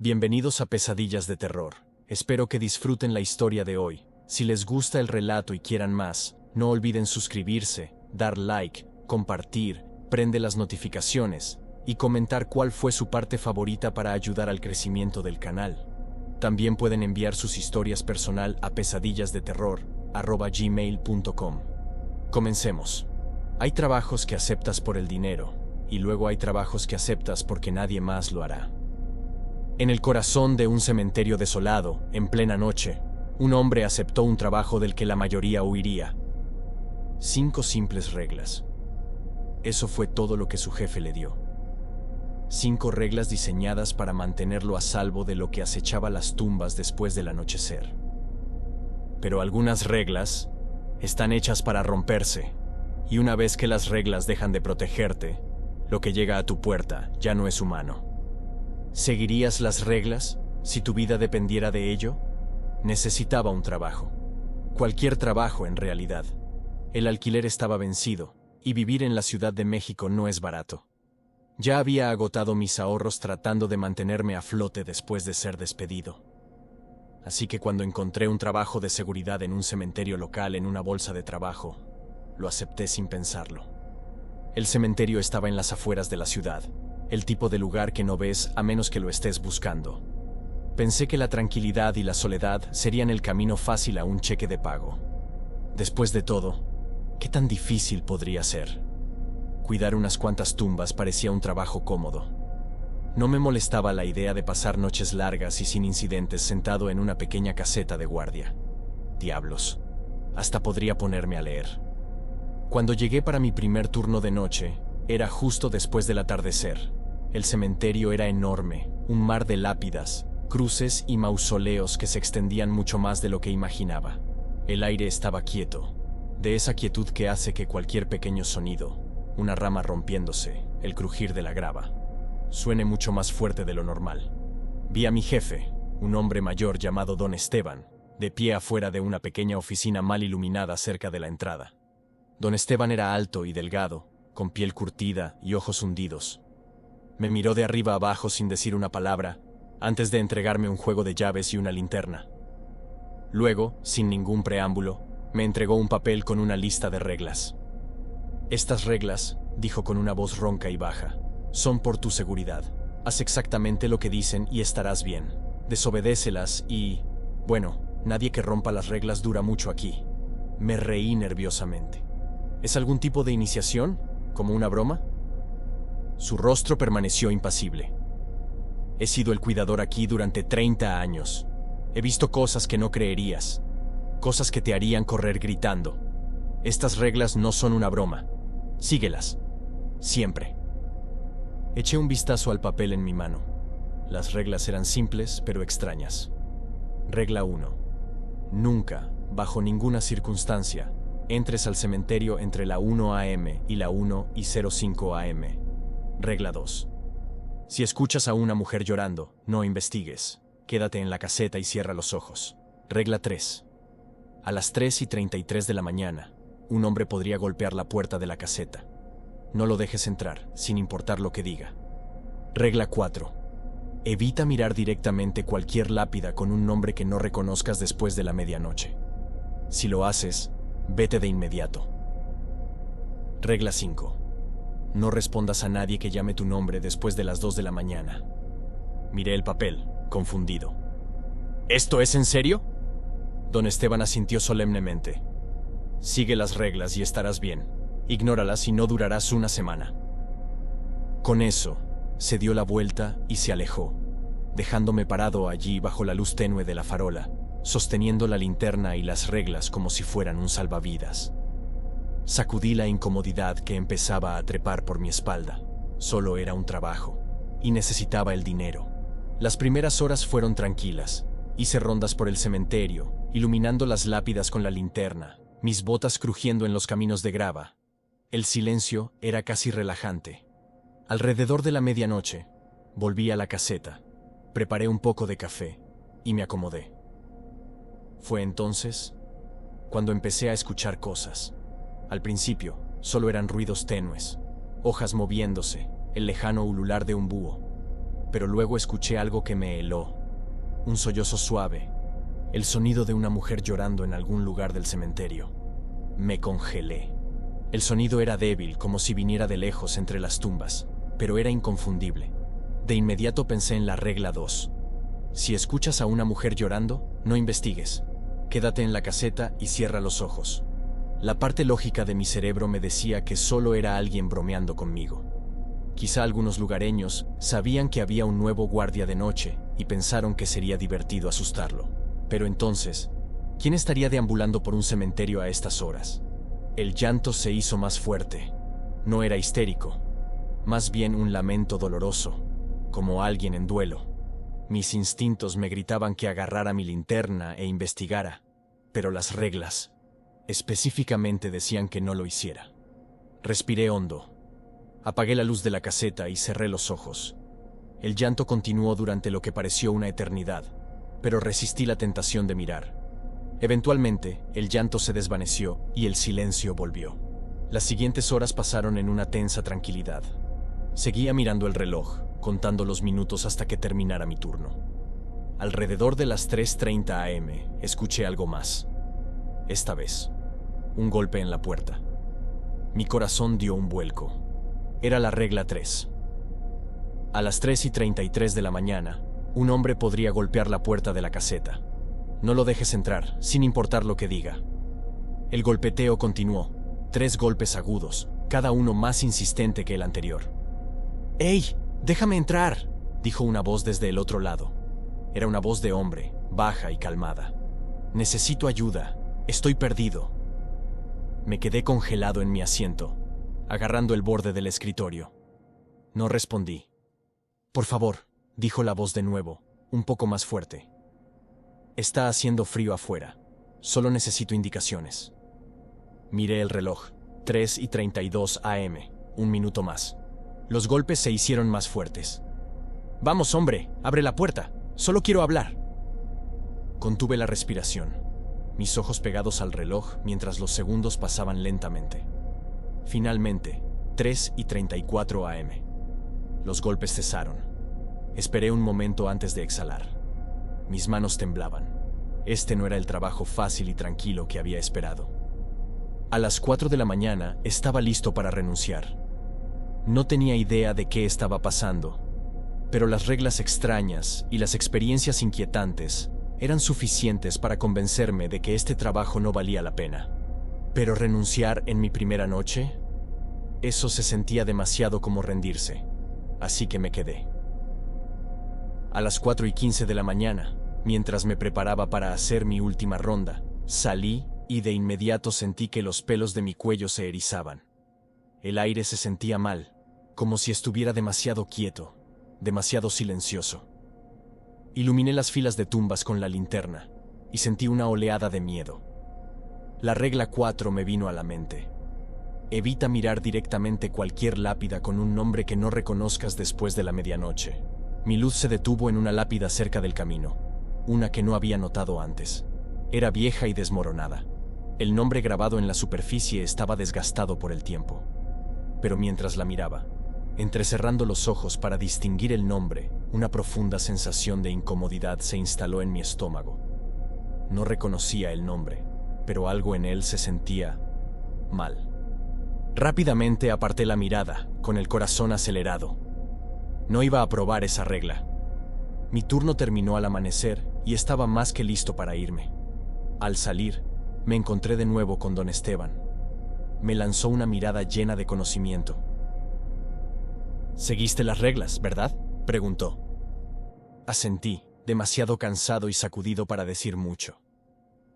Bienvenidos a Pesadillas de Terror. Espero que disfruten la historia de hoy. Si les gusta el relato y quieran más, no olviden suscribirse, dar like, compartir, prende las notificaciones y comentar cuál fue su parte favorita para ayudar al crecimiento del canal. También pueden enviar sus historias personal a pesadillasdeterror@gmail.com. Comencemos. Hay trabajos que aceptas por el dinero, y luego hay trabajos que aceptas porque nadie más lo hará. En el corazón de un cementerio desolado, en plena noche, un hombre aceptó un trabajo del que la mayoría huiría. 5 simples reglas. Eso fue todo lo que su jefe le dio. 5 reglas diseñadas para mantenerlo a salvo de lo que acechaba las tumbas después del anochecer. Pero algunas reglas están hechas para romperse, y una vez que las reglas dejan de protegerte, lo que llega a tu puerta ya no es humano. ¿Seguirías las reglas si tu vida dependiera de ello? Necesitaba un trabajo. Cualquier trabajo, en realidad. El alquiler estaba vencido, y vivir en la Ciudad de México no es barato. Ya había agotado mis ahorros tratando de mantenerme a flote después de ser despedido. Así que cuando encontré un trabajo de seguridad en un cementerio local en una bolsa de trabajo, lo acepté sin pensarlo. El cementerio estaba en las afueras de la ciudad, el tipo de lugar que no ves a menos que lo estés buscando. Pensé que la tranquilidad y la soledad serían el camino fácil a un cheque de pago. Después de todo, ¿qué tan difícil podría ser? Cuidar unas cuantas tumbas parecía un trabajo cómodo. No me molestaba la idea de pasar noches largas y sin incidentes sentado en una pequeña caseta de guardia. Diablos, hasta podría ponerme a leer. Cuando llegué para mi primer turno de noche, era justo después del atardecer. El cementerio era enorme, un mar de lápidas, cruces y mausoleos que se extendían mucho más de lo que imaginaba. El aire estaba quieto, de esa quietud que hace que cualquier pequeño sonido, una rama rompiéndose, el crujir de la grava, suene mucho más fuerte de lo normal. Vi a mi jefe, un hombre mayor llamado Don Esteban, de pie afuera de una pequeña oficina mal iluminada cerca de la entrada. Don Esteban era alto y delgado, con piel curtida y ojos hundidos. Me miró de arriba abajo sin decir una palabra, antes de entregarme un juego de llaves y una linterna. Luego, sin ningún preámbulo, me entregó un papel con una lista de reglas. Estas reglas, dijo con una voz ronca y baja, son por tu seguridad. Haz exactamente lo que dicen y estarás bien. Desobedécelas y... bueno, nadie que rompa las reglas dura mucho aquí. Me reí nerviosamente. ¿Es algún tipo de iniciación? ¿Como una broma? Su rostro permaneció impasible. He sido el cuidador aquí durante 30 años. He visto cosas que no creerías. Cosas que te harían correr gritando. Estas reglas no son una broma. Síguelas. Siempre. Eché un vistazo al papel en mi mano. Las reglas eran simples, pero extrañas. Regla 1. Nunca, bajo ninguna circunstancia, entres al cementerio entre la 1 a.m. y la 1:05 a.m. Regla 2. Si escuchas a una mujer llorando, no investigues. Quédate en la caseta y cierra los ojos. Regla 3. A las 3:33 de la mañana, un hombre podría golpear la puerta de la caseta. No lo dejes entrar, sin importar lo que diga. Regla 4. Evita mirar directamente cualquier lápida con un nombre que no reconozcas después de la medianoche. Si lo haces, vete de inmediato. Regla 5. No respondas a nadie que llame tu nombre después de las 2 de la mañana. Miré el papel, confundido. ¿Esto es en serio? Don Esteban asintió solemnemente. Sigue las reglas y estarás bien. Ignóralas y no durarás una semana. Con eso, se dio la vuelta y se alejó, dejándome parado allí bajo la luz tenue de la farola, sosteniendo la linterna y las reglas como si fueran un salvavidas. Sacudí la incomodidad que empezaba a trepar por mi espalda. Solo era un trabajo, y necesitaba el dinero. Las primeras horas fueron tranquilas. Hice rondas por el cementerio, iluminando las lápidas con la linterna, mis botas crujiendo en los caminos de grava. El silencio era casi relajante. Alrededor de la medianoche, volví a la caseta, preparé un poco de café y me acomodé. Fue entonces cuando empecé a escuchar cosas. Al principio, solo eran ruidos tenues, hojas moviéndose, el lejano ulular de un búho. pero luego escuché algo que me heló. Un sollozo suave, el sonido de una mujer llorando en algún lugar del cementerio. Me congelé. El sonido era débil, como si viniera de lejos entre las tumbas, pero era inconfundible. De inmediato pensé en la regla 2. Si escuchas a una mujer llorando, no investigues. Quédate en la caseta y cierra los ojos. La parte lógica de mi cerebro me decía que solo era alguien bromeando conmigo. Quizá algunos lugareños sabían que había un nuevo guardia de noche y pensaron que sería divertido asustarlo. Pero entonces, ¿quién estaría deambulando por un cementerio a estas horas? El llanto se hizo más fuerte. No era histérico, más bien un lamento doloroso, como alguien en duelo. Mis instintos me gritaban que agarrara mi linterna e investigara, pero las reglas específicamente decían que no lo hiciera. Respiré hondo. Apagué la luz de la caseta y cerré los ojos. El llanto continuó durante lo que pareció una eternidad, pero resistí la tentación de mirar. Eventualmente, el llanto se desvaneció y el silencio volvió. Las siguientes horas pasaron en una tensa tranquilidad. Seguía mirando el reloj, contando los minutos hasta que terminara mi turno. Alrededor de las 3:30 am, escuché algo más. Esta vez, un golpe en la puerta. Mi corazón dio un vuelco. Era la regla 3. A las 3:33 de la mañana, un hombre podría golpear la puerta de la caseta. No lo dejes entrar, sin importar lo que diga. El golpeteo continuó. 3 golpes agudos, cada uno más insistente que el anterior. ¡Ey! ¡Déjame entrar!, dijo una voz desde el otro lado. Era una voz de hombre, baja y calmada. Necesito ayuda. Estoy perdido. Me quedé congelado en mi asiento, agarrando el borde del escritorio. No respondí. Por favor, dijo la voz de nuevo, un poco más fuerte. Está haciendo frío afuera. Solo necesito indicaciones. Miré el reloj. 3:32 am. Un minuto más. Los golpes se hicieron más fuertes. Vamos, hombre, abre la puerta. Solo quiero hablar. Contuve la respiración, mis ojos pegados al reloj mientras los segundos pasaban lentamente. Finalmente, 3:34 am. Los golpes cesaron. Esperé un momento antes de exhalar. Mis manos temblaban. Este no era el trabajo fácil y tranquilo que había esperado. A las 4 de la mañana estaba listo para renunciar. No tenía idea de qué estaba pasando, pero las reglas extrañas y las experiencias inquietantes eran suficientes para convencerme de que este trabajo no valía la pena. Pero renunciar en mi primera noche, eso se sentía demasiado como rendirse, así que me quedé. A las 4:15 de la mañana, mientras me preparaba para hacer mi última ronda, salí y de inmediato sentí que los pelos de mi cuello se erizaban. El aire se sentía mal, como si estuviera demasiado quieto, demasiado silencioso. Iluminé las filas de tumbas con la linterna y sentí una oleada de miedo. La regla 4 me vino a la mente. Evita mirar directamente cualquier lápida con un nombre que no reconozcas después de la medianoche. Mi luz se detuvo en una lápida cerca del camino, una que no había notado antes. Era vieja y desmoronada. El nombre grabado en la superficie estaba desgastado por el tiempo. Pero mientras la miraba, entrecerrando los ojos para distinguir el nombre, una profunda sensación de incomodidad se instaló en mi estómago. No reconocía el nombre, pero algo en él se sentía mal. Rápidamente aparté la mirada, con el corazón acelerado. No iba a probar esa regla. Mi turno terminó al amanecer y estaba más que listo para irme. Al salir, me encontré de nuevo con don Esteban. Me lanzó una mirada llena de conocimiento. «¿Seguiste las reglas, verdad?», preguntó. Asentí, demasiado cansado y sacudido para decir mucho.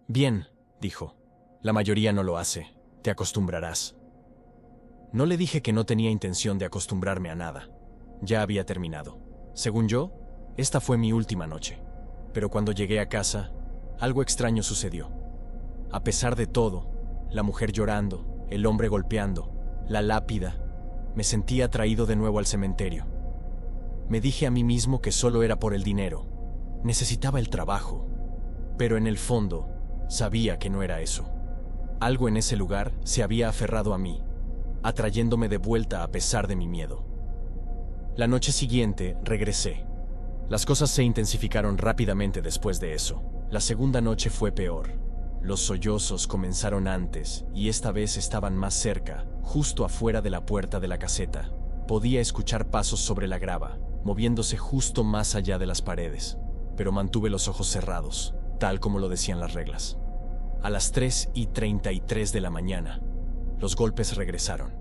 «Bien», dijo. «La mayoría no lo hace. Te acostumbrarás». No le dije que no tenía intención de acostumbrarme a nada. Ya había terminado. Según yo, esta fue mi última noche. Pero cuando llegué a casa, algo extraño sucedió. A pesar de todo, la mujer llorando, el hombre golpeando, la lápida, me sentí atraído de nuevo al cementerio. Me dije a mí mismo que solo era por el dinero. Necesitaba el trabajo. Pero en el fondo, sabía que no era eso. Algo en ese lugar se había aferrado a mí, atrayéndome de vuelta a pesar de mi miedo. La noche siguiente regresé, Las cosas se intensificaron rápidamente después de eso. La segunda noche fue peor. Los sollozos comenzaron antes, y esta vez estaban más cerca, justo afuera de la puerta de la caseta. Podía escuchar pasos sobre la grava, moviéndose justo más allá de las paredes, pero mantuve los ojos cerrados, tal como lo decían las reglas. A las 3:33 de la mañana, los golpes regresaron.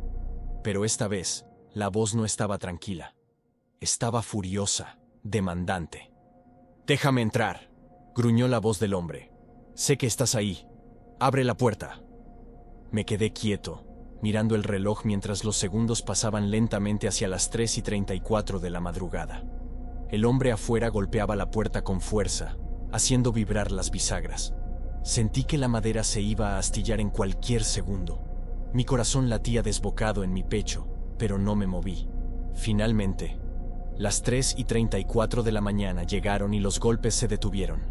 Pero esta vez, la voz no estaba tranquila. Estaba furiosa, demandante. «Déjame entrar», gruñó la voz del hombre. «Sé que estás ahí. Abre la puerta». Me quedé quieto, mirando el reloj mientras los segundos pasaban lentamente hacia las 3:34 de la madrugada. El hombre afuera golpeaba la puerta con fuerza, haciendo vibrar las bisagras. Sentí que la madera se iba a astillar en cualquier segundo. Mi corazón latía desbocado en mi pecho, pero no me moví. Finalmente, las 3:34 de la mañana llegaron y los golpes se detuvieron.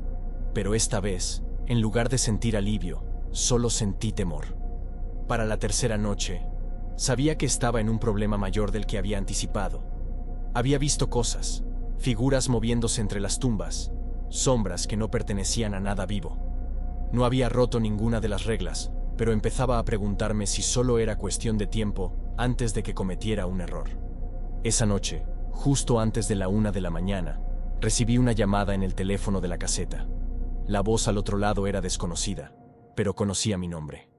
Pero esta vez, en lugar de sentir alivio, solo sentí temor. Para la tercera noche, sabía que estaba en un problema mayor del que había anticipado. Había visto cosas, figuras moviéndose entre las tumbas, sombras que no pertenecían a nada vivo. No había roto ninguna de las reglas, pero empezaba a preguntarme si solo era cuestión de tiempo antes de que cometiera un error. Esa noche, justo antes de la 1 de la mañana, recibí una llamada en el teléfono de la caseta. La voz al otro lado era desconocida, pero conocía mi nombre.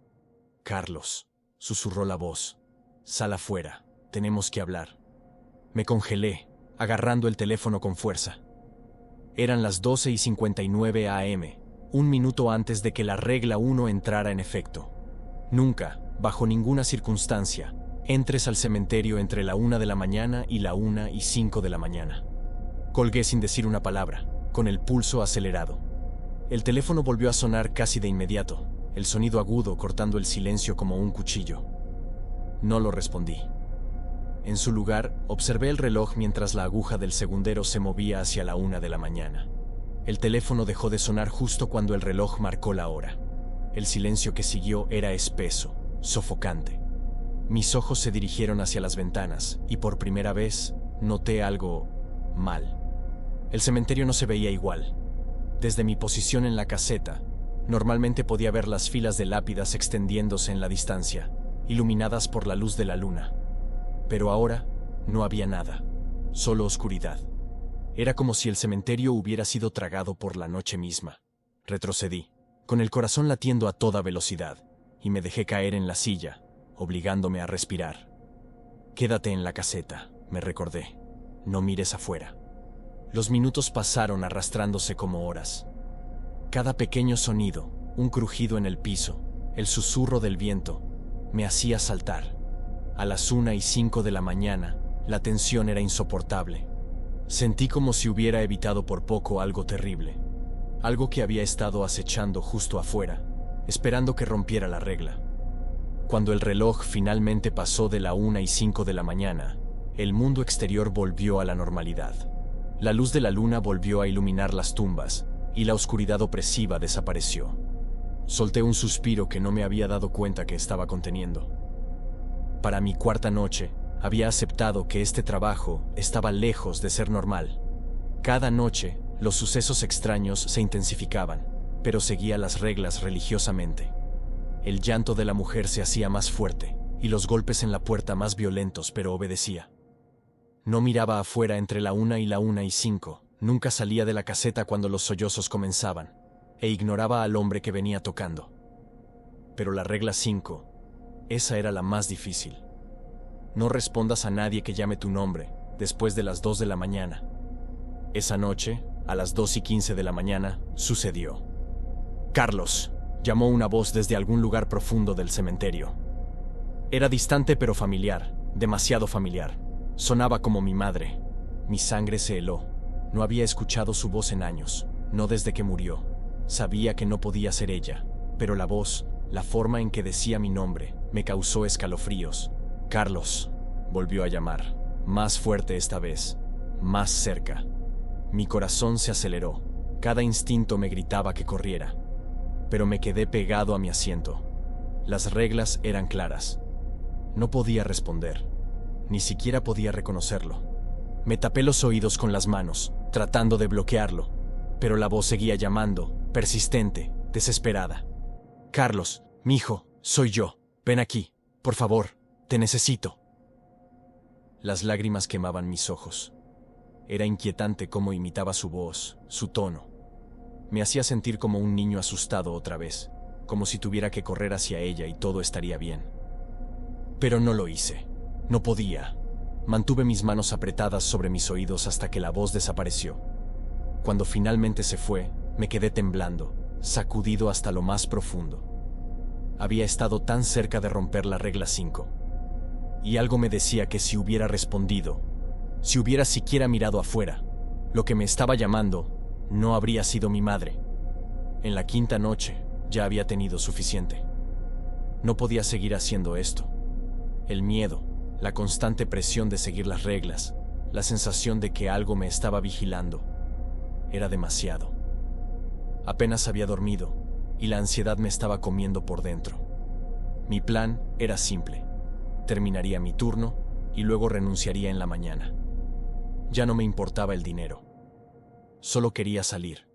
«Carlos», susurró la voz. «Sal afuera, tenemos que hablar». Me congelé, agarrando el teléfono con fuerza. Eran las 12:59 a.m., un minuto antes de que la regla 1 entrara en efecto. Nunca, bajo ninguna circunstancia, entres al cementerio entre la 1 de la mañana y la 1:05 de la mañana. Colgué sin decir una palabra, con el pulso acelerado. El teléfono volvió a sonar casi de inmediato, el sonido agudo cortando el silencio como un cuchillo. No lo respondí. En su lugar, observé el reloj mientras la aguja del segundero se movía hacia la 1 de la mañana. El teléfono dejó de sonar justo cuando el reloj marcó la hora. El silencio que siguió era espeso, sofocante. Mis ojos se dirigieron hacia las ventanas y por primera vez noté algo mal. El cementerio no se veía igual. Desde mi posición en la caseta, normalmente podía ver las filas de lápidas extendiéndose en la distancia, iluminadas por la luz de la luna. Pero ahora no había nada, solo oscuridad. Era como si el cementerio hubiera sido tragado por la noche misma. Retrocedí, con el corazón latiendo a toda velocidad, y me dejé caer en la silla, obligándome a respirar. «Quédate en la caseta», me recordé. «No mires afuera». Los minutos pasaron arrastrándose como horas. Cada pequeño sonido, un crujido en el piso, el susurro del viento, me hacía saltar. A las 1:05 de la mañana, la tensión era insoportable. Sentí como si hubiera evitado por poco algo terrible, algo que había estado acechando justo afuera, esperando que rompiera la regla. Cuando el reloj finalmente pasó de la 1:05 de la mañana, el mundo exterior volvió a la normalidad. La luz de la luna volvió a iluminar las tumbas, y la oscuridad opresiva desapareció. Solté un suspiro que no me había dado cuenta que estaba conteniendo. Para mi cuarta noche, había aceptado que este trabajo estaba lejos de ser normal. Cada noche, los sucesos extraños se intensificaban, pero seguía las reglas religiosamente. El llanto de la mujer se hacía más fuerte, y los golpes en la puerta más violentos, pero obedecía. No miraba afuera entre la 1 y la 1:05, nunca salía de la caseta cuando los sollozos comenzaban, e ignoraba al hombre que venía tocando. Pero la regla 5, esa era la más difícil. No respondas a nadie que llame tu nombre después de las 2 de la mañana. Esa noche, a las 2:15 de la mañana, sucedió. «Carlos», llamó una voz desde algún lugar profundo del cementerio. Era distante pero familiar, demasiado familiar. Sonaba como mi madre. Mi sangre se heló. No había escuchado su voz en años, no desde que murió. Sabía que no podía ser ella, pero la voz, la forma en que decía mi nombre, me causó escalofríos. «Carlos», volvió a llamar, más fuerte esta vez, más cerca. Mi corazón se aceleró, cada instinto me gritaba que corriera. Pero me quedé pegado a mi asiento. Las reglas eran claras. No podía responder, ni siquiera podía reconocerlo. Me tapé los oídos con las manos, tratando de bloquearlo, pero la voz seguía llamando, persistente, desesperada. Carlos, mijo, soy yo. Ven aquí, por favor, te necesito. Las lágrimas quemaban mis ojos. Era inquietante cómo imitaba su voz, su tono. Me hacía sentir como un niño asustado otra vez, como si tuviera que correr hacia ella y todo estaría bien. Pero no lo hice. No podía. Mantuve mis manos apretadas sobre mis oídos hasta que la voz desapareció. Cuando finalmente se fue, me quedé temblando, sacudido hasta lo más profundo. Había estado tan cerca de romper la regla 5. Y algo me decía que si hubiera respondido, si hubiera siquiera mirado afuera, lo que me estaba llamando no habría sido mi madre. En la quinta noche ya había tenido suficiente. No podía seguir haciendo esto. El miedo, la constante presión de seguir las reglas, la sensación de que algo me estaba vigilando, era demasiado. Apenas había dormido y la ansiedad me estaba comiendo por dentro. Mi plan era simple. Terminaría mi turno y luego renunciaría en la mañana. Ya no me importaba el dinero. Solo quería salir.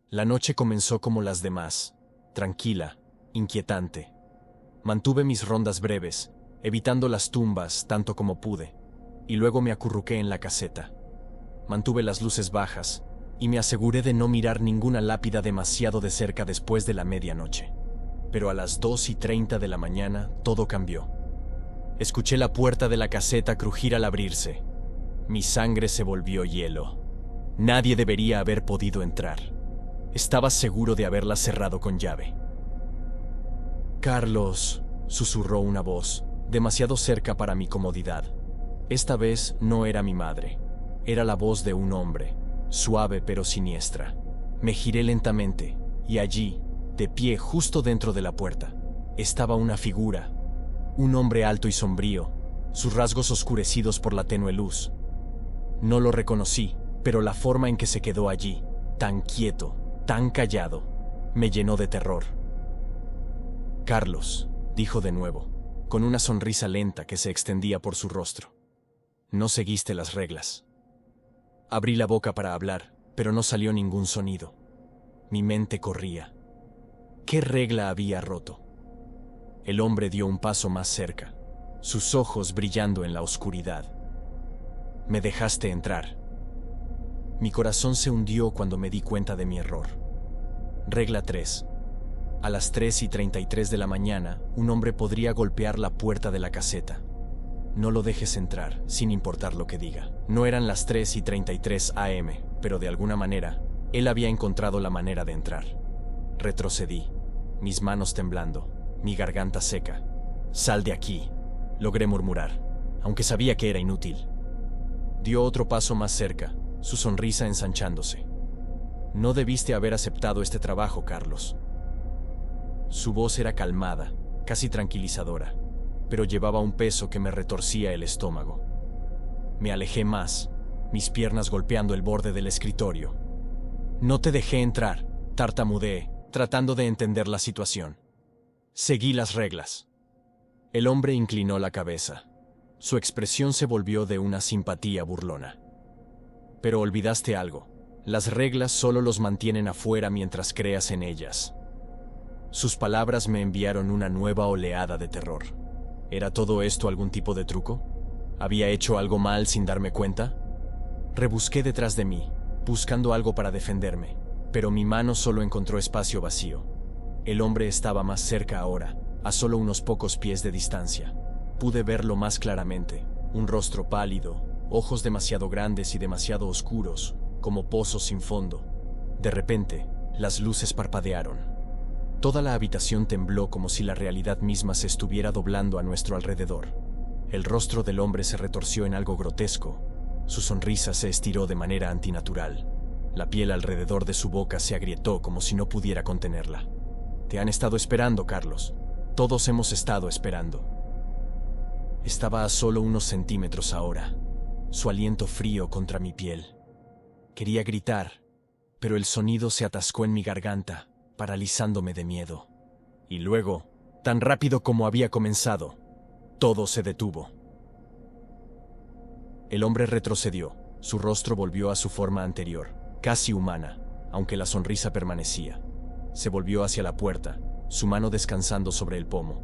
La noche comenzó como las demás, tranquila, inquietante. Mantuve mis rondas breves, evitando las tumbas tanto como pude, y luego me acurruqué en la caseta. Mantuve las luces bajas y me aseguré de no mirar ninguna lápida demasiado de cerca después de la medianoche. Pero a las 2:30 de la mañana todo cambió. Escuché la puerta de la caseta crujir al abrirse. Mi sangre se volvió hielo. Nadie debería haber podido entrar. Estaba seguro de haberla cerrado con llave. Carlos, susurró una voz, demasiado cerca para mi comodidad. Esta vez no era mi madre. Era la voz de un hombre, suave pero siniestra. Me giré lentamente, y allí, de pie justo dentro de la puerta, estaba una figura. Un hombre alto y sombrío, sus rasgos oscurecidos por la tenue luz. No lo reconocí, pero la forma en que se quedó allí, tan quieto, tan callado, me llenó de terror. Carlos, dijo de nuevo, con una sonrisa lenta que se extendía por su rostro. No seguiste las reglas. Abrí la boca para hablar, pero no salió ningún sonido. Mi mente corría. ¿Qué regla había roto? El hombre dio un paso más cerca, sus ojos brillando en la oscuridad. Me dejaste entrar. Mi corazón se hundió cuando me di cuenta de mi error. Regla 3. A las 3:33 de la mañana, un hombre podría golpear la puerta de la caseta. No lo dejes entrar, sin importar lo que diga. No eran las 3:33 AM, pero de alguna manera, él había encontrado la manera de entrar. Retrocedí, mis manos temblando, mi garganta seca. «Sal de aquí», logré murmurar, aunque sabía que era inútil. Dio otro paso más cerca, su sonrisa ensanchándose. «No debiste haber aceptado este trabajo, Carlos». Su voz era calmada, casi tranquilizadora, pero llevaba un peso que me retorcía el estómago. Me alejé más, mis piernas golpeando el borde del escritorio. «No te dejé entrar», tartamudeé, tratando de entender la situación. Seguí las reglas. El hombre inclinó la cabeza. Su expresión se volvió de una simpatía burlona. «Pero olvidaste algo. Las reglas solo los mantienen afuera mientras creas en ellas». Sus palabras me enviaron una nueva oleada de terror. ¿Era todo esto algún tipo de truco? ¿Había hecho algo mal sin darme cuenta? Rebusqué detrás de mí, buscando algo para defenderme, pero mi mano solo encontró espacio vacío. El hombre estaba más cerca ahora, a solo unos pocos pies de distancia. Pude verlo más claramente, un rostro pálido, ojos demasiado grandes y demasiado oscuros, como pozos sin fondo. De repente, las luces parpadearon. Toda la habitación tembló como si la realidad misma se estuviera doblando a nuestro alrededor. El rostro del hombre se retorció en algo grotesco. Su sonrisa se estiró de manera antinatural. La piel alrededor de su boca se agrietó como si no pudiera contenerla. «Te han estado esperando, Carlos. Todos hemos estado esperando». Estaba a solo unos centímetros ahora, su aliento frío contra mi piel. Quería gritar, pero el sonido se atascó en mi garganta, paralizándome de miedo. Y luego, tan rápido como había comenzado, todo se detuvo. El hombre retrocedió, Su rostro volvió a su forma anterior, casi humana, aunque la sonrisa permanecía. Se volvió hacia la puerta, su mano descansando sobre el pomo.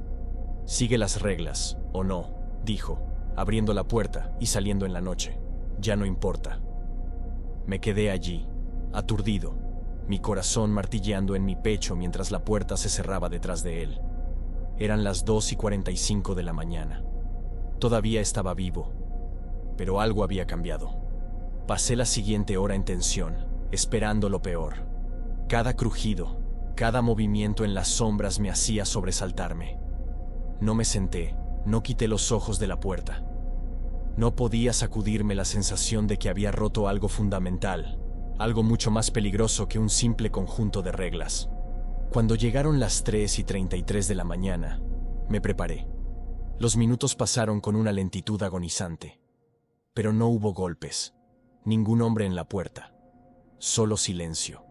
«Sigue las reglas, o no», dijo, abriendo la puerta y saliendo en la noche. «Ya no importa». Me quedé allí, aturdido, mi corazón martilleando en mi pecho mientras la puerta se cerraba detrás de él. Eran las 2:45 de la mañana. Todavía estaba vivo, pero algo había cambiado. Pasé la siguiente hora en tensión, esperando lo peor. Cada crujido, cada movimiento en las sombras me hacía sobresaltarme. No me senté, no quité los ojos de la puerta. No podía sacudirme la sensación de que había roto algo fundamental, algo mucho más peligroso que un simple conjunto de reglas. Cuando llegaron las 3:33 de la mañana, me preparé. Los minutos pasaron con una lentitud agonizante. Pero no hubo golpes, ningún hombre en la puerta. Solo silencio.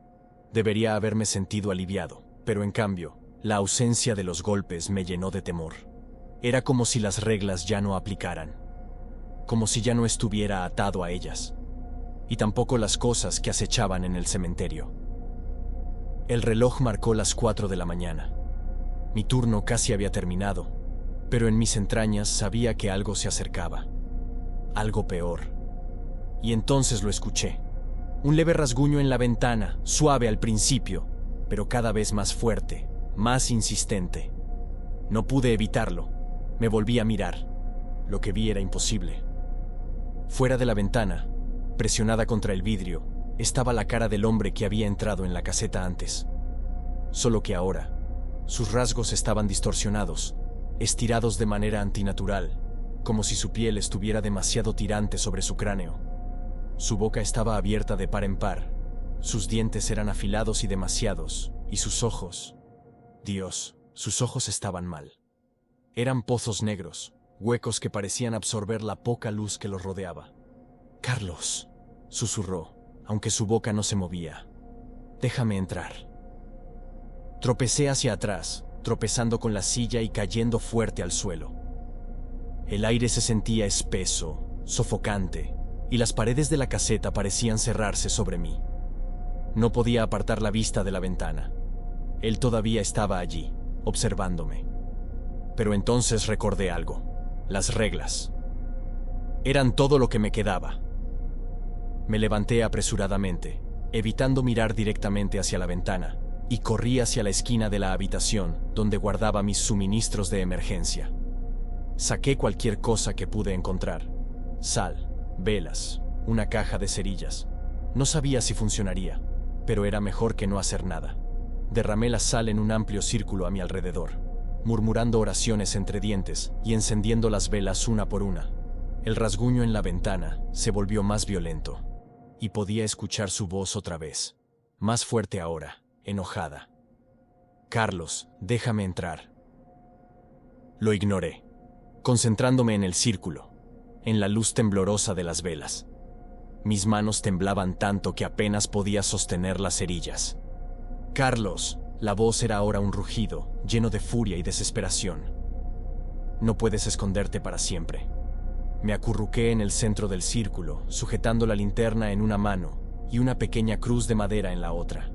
Debería haberme sentido aliviado, pero en cambio, la ausencia de los golpes me llenó de temor. Era como si las reglas ya no aplicaran, como si ya no estuviera atado a ellas, y tampoco las cosas que acechaban en el cementerio. El reloj marcó las 4 de la mañana. Mi turno casi había terminado, pero en mis entrañas sabía que algo se acercaba. Algo peor. Y entonces lo escuché. Un leve rasguño en la ventana, suave al principio, pero cada vez más fuerte, más insistente. No pude evitarlo. Me volví a mirar. Lo que vi era imposible. Fuera de la ventana, presionada contra el vidrio, estaba la cara del hombre que había entrado en la caseta antes. Solo que ahora, sus rasgos estaban distorsionados, estirados de manera antinatural, como si su piel estuviera demasiado tirante sobre su cráneo. Su boca estaba abierta de par en par, sus dientes eran afilados y demasiados, y sus ojos... Dios, sus ojos estaban mal. Eran pozos negros, huecos que parecían absorber la poca luz que los rodeaba. «Carlos», susurró, aunque su boca no se movía. «Déjame entrar». Tropecé hacia atrás, tropezando con la silla y cayendo fuerte al suelo. El aire se sentía espeso, sofocante, y las paredes de la caseta parecían cerrarse sobre mí. No podía apartar la vista de la ventana. Él todavía estaba allí, observándome. Pero entonces recordé algo. Las reglas. Eran todo lo que me quedaba. Me levanté apresuradamente, evitando mirar directamente hacia la ventana, y corrí hacia la esquina de la habitación donde guardaba mis suministros de emergencia. Saqué cualquier cosa que pude encontrar. Sal, velas, una caja de cerillas. No sabía si funcionaría, pero era mejor que no hacer nada. Derramé la sal en un amplio círculo a mi alrededor, murmurando oraciones entre dientes y encendiendo las velas una por una. El rasguño en la ventana se volvió más violento, y podía escuchar su voz otra vez, más fuerte ahora, enojada. «Carlos, déjame entrar». Lo ignoré, concentrándome en el círculo, en la luz temblorosa de las velas. Mis manos temblaban tanto que apenas podía sostener las cerillas. «Carlos», la voz era ahora un rugido, lleno de furia y desesperación. «No puedes esconderte para siempre». Me acurruqué en el centro del círculo, sujetando la linterna en una mano y una pequeña cruz de madera en la otra.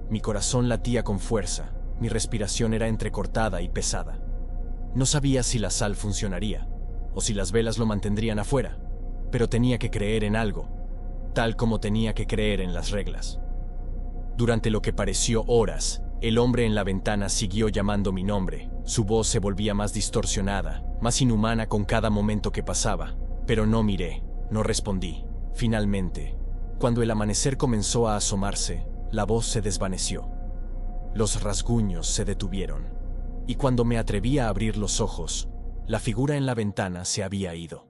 Mi corazón latía con fuerza, mi respiración era entrecortada y pesada. No sabía si la sal funcionaría, o si las velas lo mantendrían afuera, pero tenía que creer en algo, tal como tenía que creer en las reglas. Durante lo que pareció horas, el hombre en la ventana siguió llamando mi nombre. Su voz se volvía más distorsionada, más inhumana con cada momento que pasaba, pero no miré, no respondí. Finalmente, cuando el amanecer comenzó a asomarse, la voz se desvaneció. Los rasguños se detuvieron, y cuando me atreví a abrir los ojos, la figura en la ventana se había ido.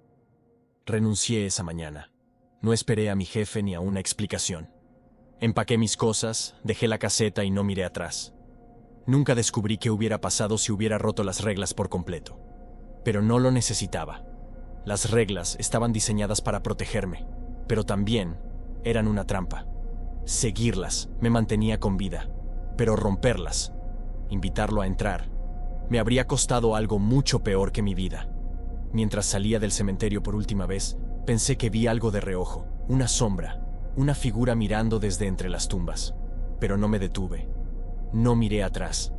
Renuncié esa mañana. No esperé a mi jefe ni a una explicación. Empaqué mis cosas, dejé la caseta y no miré atrás. Nunca descubrí qué hubiera pasado si hubiera roto las reglas por completo. Pero no lo necesitaba. Las reglas estaban diseñadas para protegerme, pero también eran una trampa. Seguirlas me mantenía con vida, pero romperlas, invitarlo a entrar, me habría costado algo mucho peor que mi vida. Mientras salía del cementerio por última vez, pensé que vi algo de reojo, una sombra, una figura mirando desde entre las tumbas. Pero no me detuve. No miré atrás.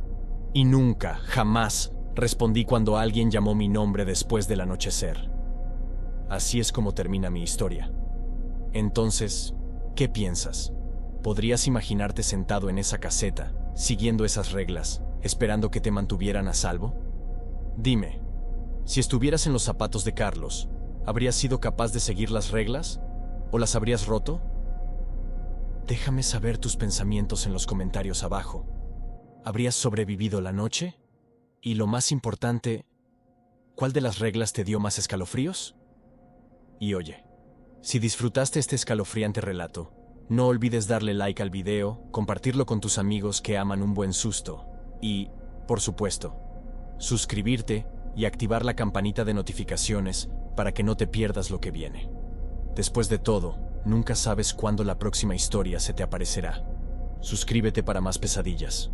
Y nunca, jamás, respondí cuando alguien llamó mi nombre después del anochecer. Así es como termina mi historia. Entonces, ¿qué piensas? ¿Podrías imaginarte sentado en esa caseta, siguiendo esas reglas, esperando que te mantuvieran a salvo? Dime, si estuvieras en los zapatos de Carlos, ¿habrías sido capaz de seguir las reglas? ¿O las habrías roto? Déjame saber tus pensamientos en los comentarios abajo. ¿Habrías sobrevivido la noche? Y lo más importante, ¿cuál de las reglas te dio más escalofríos? Y oye, si disfrutaste este escalofriante relato, no olvides darle like al video, compartirlo con tus amigos que aman un buen susto y, por supuesto, suscribirte y activar la campanita de notificaciones para que no te pierdas lo que viene. Después de todo, nunca sabes cuándo la próxima historia se te aparecerá. Suscríbete para más pesadillas.